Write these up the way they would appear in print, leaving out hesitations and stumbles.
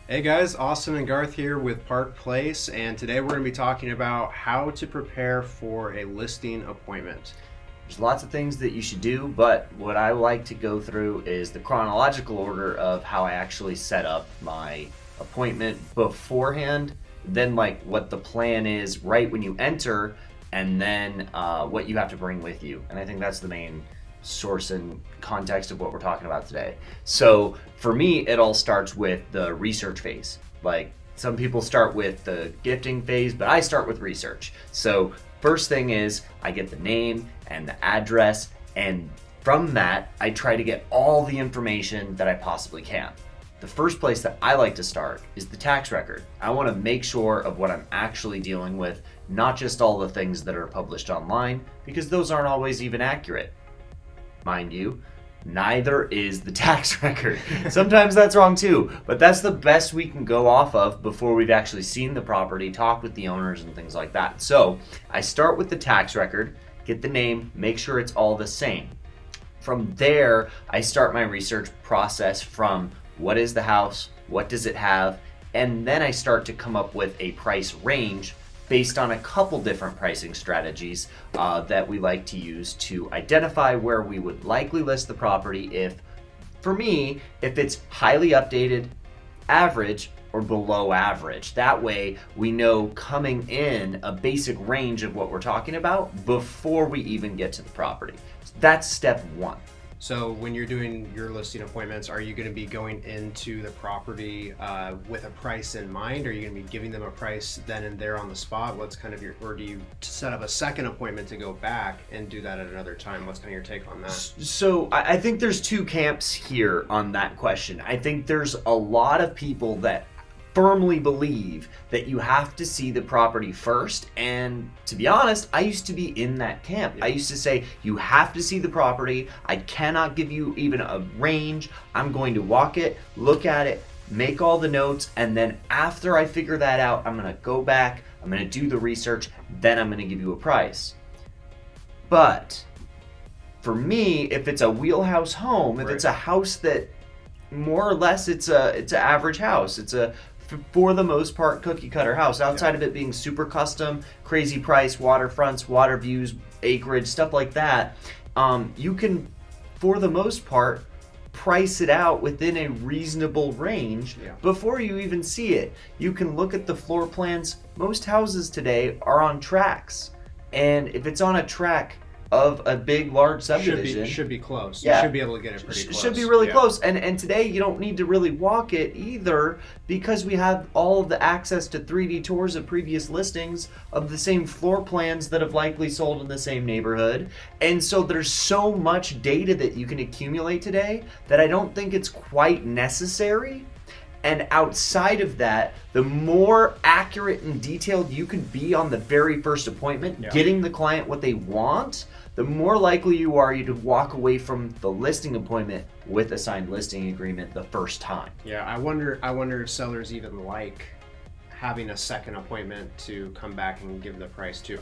Hey guys, Austin and Garth here with Park Place, and today we're going to be talking about how to prepare for a listing appointment. There's lots of things that you should do, but what I like to go through is the chronological order of how I actually set up my appointment beforehand, then like what the plan is right when you enter, and then what you have to bring with you. And I think that's the main source and context of what we're talking about today. So for me, it all starts with the research phase. Like some people start with the gifting phase, but I start with research. So first thing is I get the name and the address, and from that, I try to get all the information that I possibly can. The first place that I like to start is the tax record. I want to make sure of what I'm actually dealing with, not just all the things that are published online, because those aren't always even accurate. Mind you, neither is the tax record. Sometimes that's wrong too, but that's the best we can go off of before we've actually seen the property, talked with the owners, and things like that. So I start with the tax record, get the name, make sure it's all the same. From there, I start my research process from what is the house, what does it have, and then I start to come up with a price range based on a couple different pricing strategies that we like to use to identify where we would likely list the property for me, if it's highly updated, average, or below average. That way we know coming in a basic range of what we're talking about before we even get to the property. So that's step one. So, when you're doing your listing appointments, are you going to be going into the property with a price in mind? Are you going to be giving them a price then and there on the spot? What's kind of or do you set up a second appointment to go back and do that at another time? What's kind of your take on that? So I think there's two camps here on that question. I think there's a lot of people that firmly believe that you have to see the property first, and to be honest, I used to be in that camp. I used to say you have to see the property. I cannot give you even a range. I'm going to walk it, look at it, make all the notes, and then after I figure that out, I'm going to go back, I'm going to do the research, then I'm going to give you a price. But for me, if it's a wheelhouse home, if it's a house that more or less it's an average house, it's a for the most part cookie cutter house, outside of it being super custom, crazy price, waterfronts, water views, acreage, stuff like that, you can for the most part price it out within a reasonable range before you even see it. You can look at the floor plans. Most houses today are on tracks, and if it's on a track of a big, large subdivision, Should be close. Yeah. You should be able to get it pretty close. Should be really close. And today you don't need to really walk it either, because we have all of the access to 3D tours of previous listings of the same floor plans that have likely sold in the same neighborhood. And so there's so much data that you can accumulate today that I don't think it's quite necessary. And outside of that, the more accurate and detailed you can be on the very first appointment, getting the client what they want, the more likely you are to walk away from the listing appointment with a signed listing agreement the first time. Yeah, I wonder if sellers even like having a second appointment to come back and give the price to.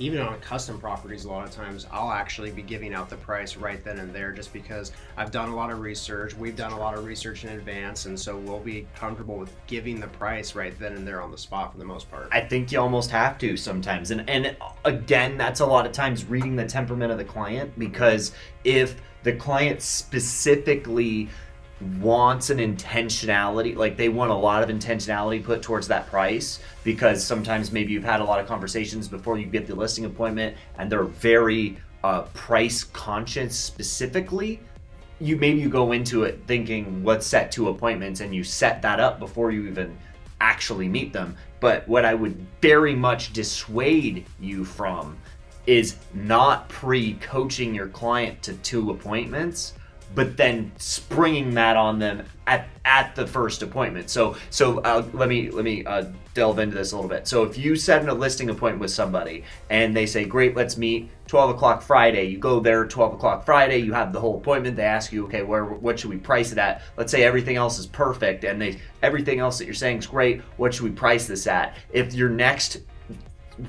Even on custom properties, a lot of times I'll actually be giving out the price right then and there, just because I've done a lot of research. We've done a lot of research in advance, and so we'll be comfortable with giving the price right then and there on the spot for the most part. I think you almost have to sometimes. And again, that's a lot of times reading the temperament of the client, because if the client specifically wants an intentionality, like they want a lot of intentionality put towards that price, because sometimes maybe you've had a lot of conversations before you get the listing appointment and they're very price conscious specifically, you go into it thinking let's set 2 appointments, and you set that up before you even actually meet them. But what I would very much dissuade you from is not pre-coaching your client to 2 appointments, but then springing that on them at the first appointment. So let me delve into this a little bit. So if you set a listing appointment with somebody and they say, great, let's meet 12 o'clock Friday. You go there 12 o'clock Friday, you have the whole appointment. They ask you, okay, what should we price it at? Let's say everything else is perfect, and everything else that you're saying is great. What should we price this at? If your next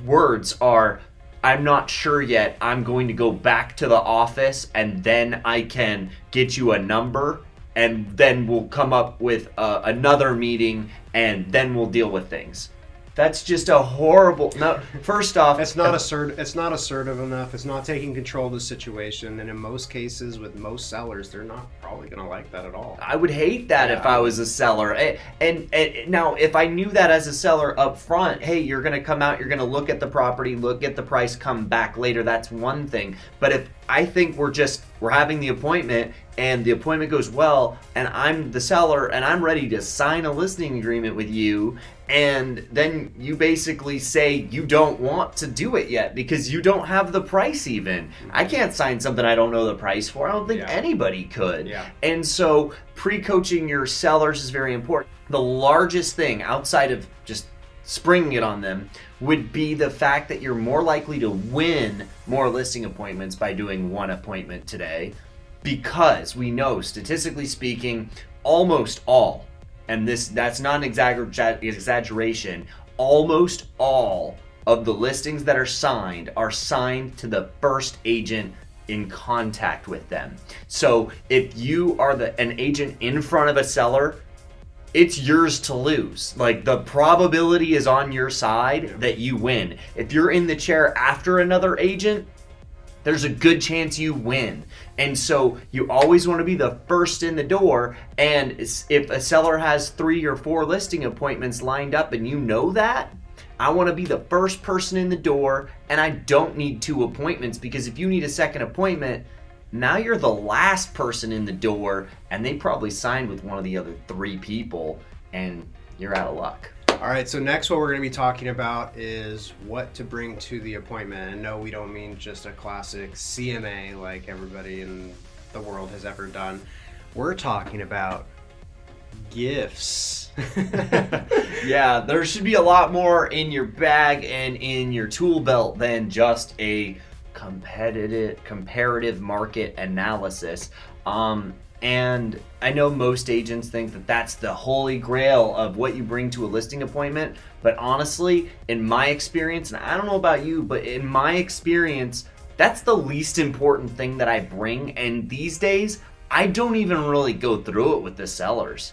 words are, I'm not sure yet, I'm going to go back to the office and then I can get you a number, and then we'll come up with another meeting, and then we'll deal with things. That's just a horrible. No, first off, It's not assertive enough. It's not taking control of the situation, and in most cases, with most sellers, they're not probably going to like that at all. I would hate that if I was a seller. And now, if I knew that as a seller up front, hey, you're going to come out, you're going to look at the property, look at the price, come back later, that's one thing. But if I think we're having the appointment and the appointment goes well, and I'm the seller and I'm ready to sign a listing agreement with you, and then you basically say you don't want to do it yet because you don't have the price even. I can't sign something I don't know the price for. I don't think anybody could. Yeah. And so pre-coaching your sellers is very important. The largest thing outside of just springing it on them would be the fact that you're more likely to win more listing appointments by doing one appointment today, because we know, statistically speaking, almost all, and that's not an exaggeration, almost all of the listings that are signed to the first agent in contact with them. So if you are an agent in front of a seller, it's yours to lose. Like, the probability is on your side that you win. If you're in the chair after another agent, there's a good chance you win. And so you always want to be the first in the door. And if a seller has 3 or 4 listing appointments lined up and you know that, I want to be the first person in the door, and I don't need 2 appointments, because if you need a second appointment, now you're the last person in the door, and they probably signed with one of the other 3 people, and you're out of luck. All right, so next what we're going to be talking about is what to bring to the appointment. And no, we don't mean just a classic CMA like everybody in the world has ever done. We're talking about gifts. Yeah, there should be a lot more in your bag and in your tool belt than just a comparative market analysis. And I know most agents think that that's the holy grail of what you bring to a listing appointment. But honestly, in my experience, and I don't know about you, but in my experience, that's the least important thing that I bring. And these days, I don't even really go through it with the sellers.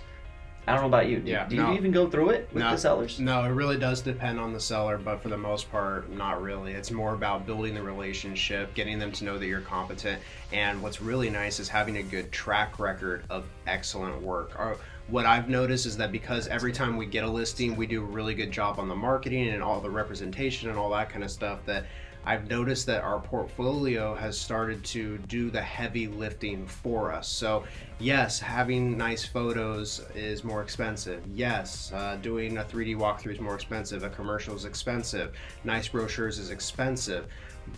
I don't know about you. Do you even go through it with the sellers? No, it really does depend on the seller, but for the most part, not really. It's more about building the relationship, getting them to know that you're competent, and what's really nice is having a good track record of excellent work. What I've noticed is that because every time we get a listing, we do a really good job on the marketing and all the representation and all that kind of stuff, that I've noticed that our portfolio has started to do the heavy lifting for us. So yes, having nice photos is more expensive. Yes, doing a 3D walkthrough is more expensive. A commercial is expensive. Nice brochures is expensive.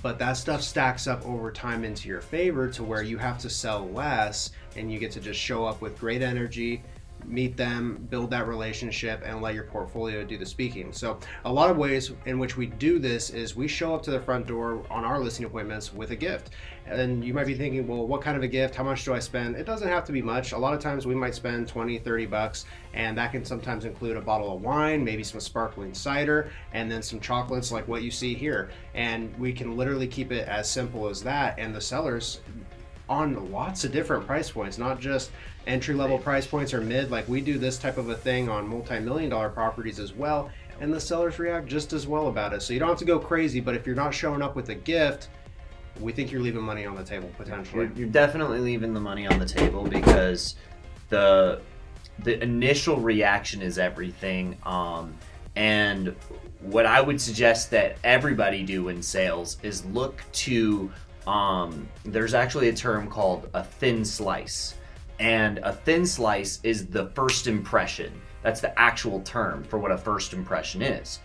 But that stuff stacks up over time into your favor to where you have to sell less and you get to just show up with great energy, meet them, build that relationship, and let your portfolio do the speaking. So a lot of ways in which we do this is we show up to the front door on our listing appointments with a gift. And you might be thinking, well, what kind of a gift? How much do I spend? It doesn't have to be much. A lot of times we might spend 20, 30 bucks, and that can sometimes include a bottle of wine, maybe some sparkling cider, and then some chocolates like what you see here. And we can literally keep it as simple as that. And the sellers on lots of different price points, not just entry-level price points or mid. Like, we do this type of a thing on multi-million-dollar properties as well, and the sellers react just as well about it. So you don't have to go crazy, but if you're not showing up with a gift, we think you're leaving money on the table potentially. You're definitely leaving the money on the table, because the initial reaction is everything. And what I would suggest that everybody do in sales is look to there's actually a term called a thin slice. And a thin slice is the first impression. That's the actual term for what a first impression is.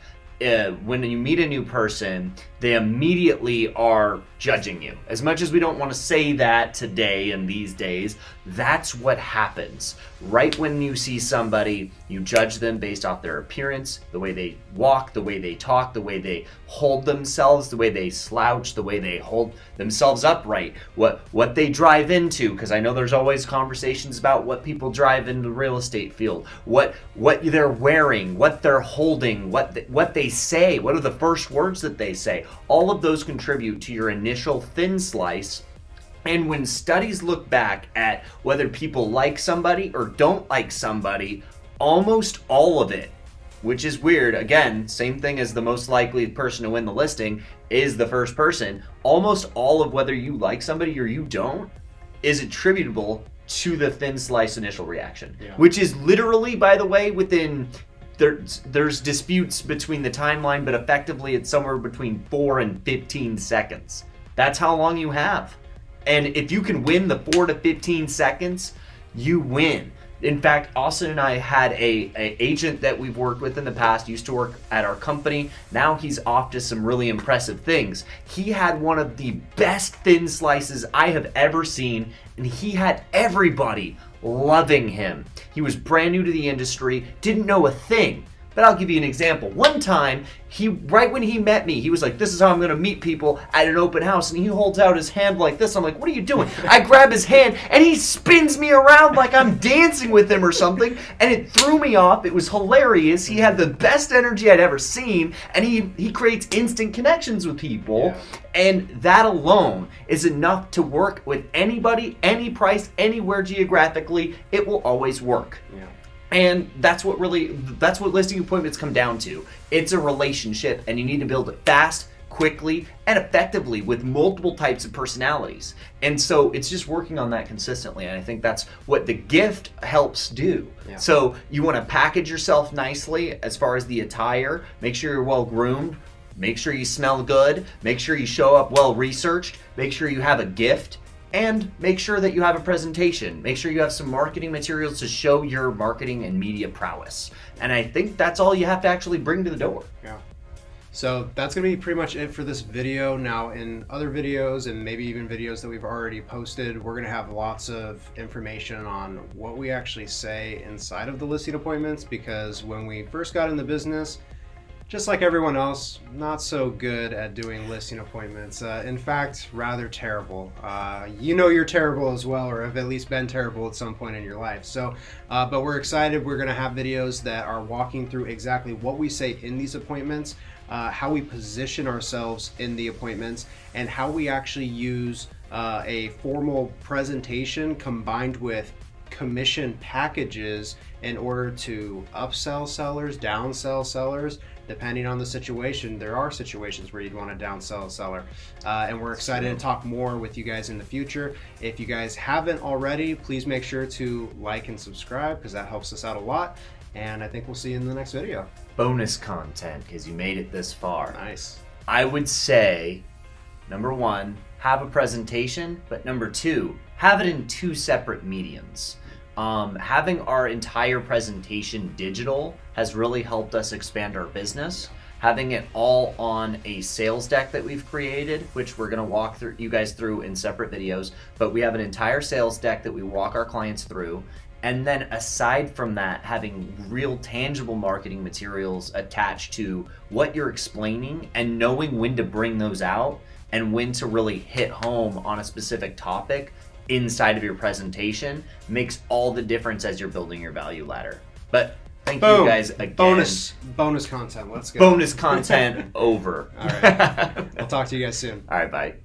When you meet a new person, they immediately are judging you. As much as we don't want to say that today and these days, that's what happens. Right when you see somebody, you judge them based off their appearance, the way they walk, the way they talk, the way they hold themselves, the way they slouch, the way they hold themselves upright, what they drive into, because I know there's always conversations about what people drive in the real estate field, what they're wearing, what they're holding, what they say, what are the first words that they say. All of those contribute to your initial thin slice, And when studies look back at whether people like somebody or don't like somebody, almost all of it, which is weird, again, same thing as the most likely person to win the listing is the first person, almost all of whether you like somebody or you don't is attributable to the thin slice initial reaction, which is literally, by the way, within there's disputes between the timeline, but effectively it's somewhere between 4 and 15 seconds. That's how long you have. And if you can win the 4 to 15 seconds, you win. In fact, Austin and I had a agent that we've worked with in the past, used to work at our company. Now he's off to some really impressive things. He had one of the best thin slices I have ever seen, and he had everybody loving him. He was brand new to the industry, didn't know a thing. But I'll give you an example. One time, right when he met me, he was like, this is how I'm gonna meet people at an open house. And he holds out his hand like this. I'm like, what are you doing? I grab his hand and he spins me around like I'm dancing with him or something. And it threw me off. It was hilarious. He had the best energy I'd ever seen. And he creates instant connections with people. And that alone is enough to work with anybody, any price, anywhere geographically. It will always work. Yeah. And that's what listing appointments come down to. It's a relationship, and you need to build it fast, quickly, and effectively with multiple types of personalities. And so it's just working on that consistently. And I think that's what the gift helps do. Yeah. So you want to package yourself nicely as far as the attire, make sure you're well groomed, make sure you smell good, make sure you show up well researched, make sure you have a gift, and make sure that you have a presentation. Make sure you have some marketing materials to show your marketing and media prowess. And I think that's all you have to actually bring to the door. Yeah. So that's going to be pretty much it for this video. Now, in other videos and maybe even videos that we've already posted, we're going to have lots of information on what we actually say inside of the listing appointments, because when we first got in the business, just like everyone else, not so good at doing listing appointments. In fact, rather terrible. You know you're terrible as well, or have at least been terrible at some point in your life. So, but we're excited. We're going to have videos that are walking through exactly what we say in these appointments, how we position ourselves in the appointments, and how we actually use a formal presentation combined with commission packages in order to upsell sellers, downsell sellers. Depending on the situation, there are situations where you'd want to downsell a seller. And we're excited to talk more with you guys in the future. If you guys haven't already, please make sure to like and subscribe, because that helps us out a lot. And I think we'll see you in the next video. Bonus content, because you made it this far. Nice. I would say, number 1, have a presentation, but number 2, have it in 2 separate mediums. Having our entire presentation digital has really helped us expand our business. Having it all on a sales deck that we've created, which we're going to walk through you guys through in separate videos, but we have an entire sales deck that we walk our clients through. And then aside from that, having real tangible marketing materials attached to what you're explaining and knowing when to bring those out and when to really hit home on a specific topic inside of your presentation makes all the difference as you're building your value ladder. But thank you guys again. Bonus content. Let's go. Bonus content over. All right. I'll talk to you guys soon. All right, bye.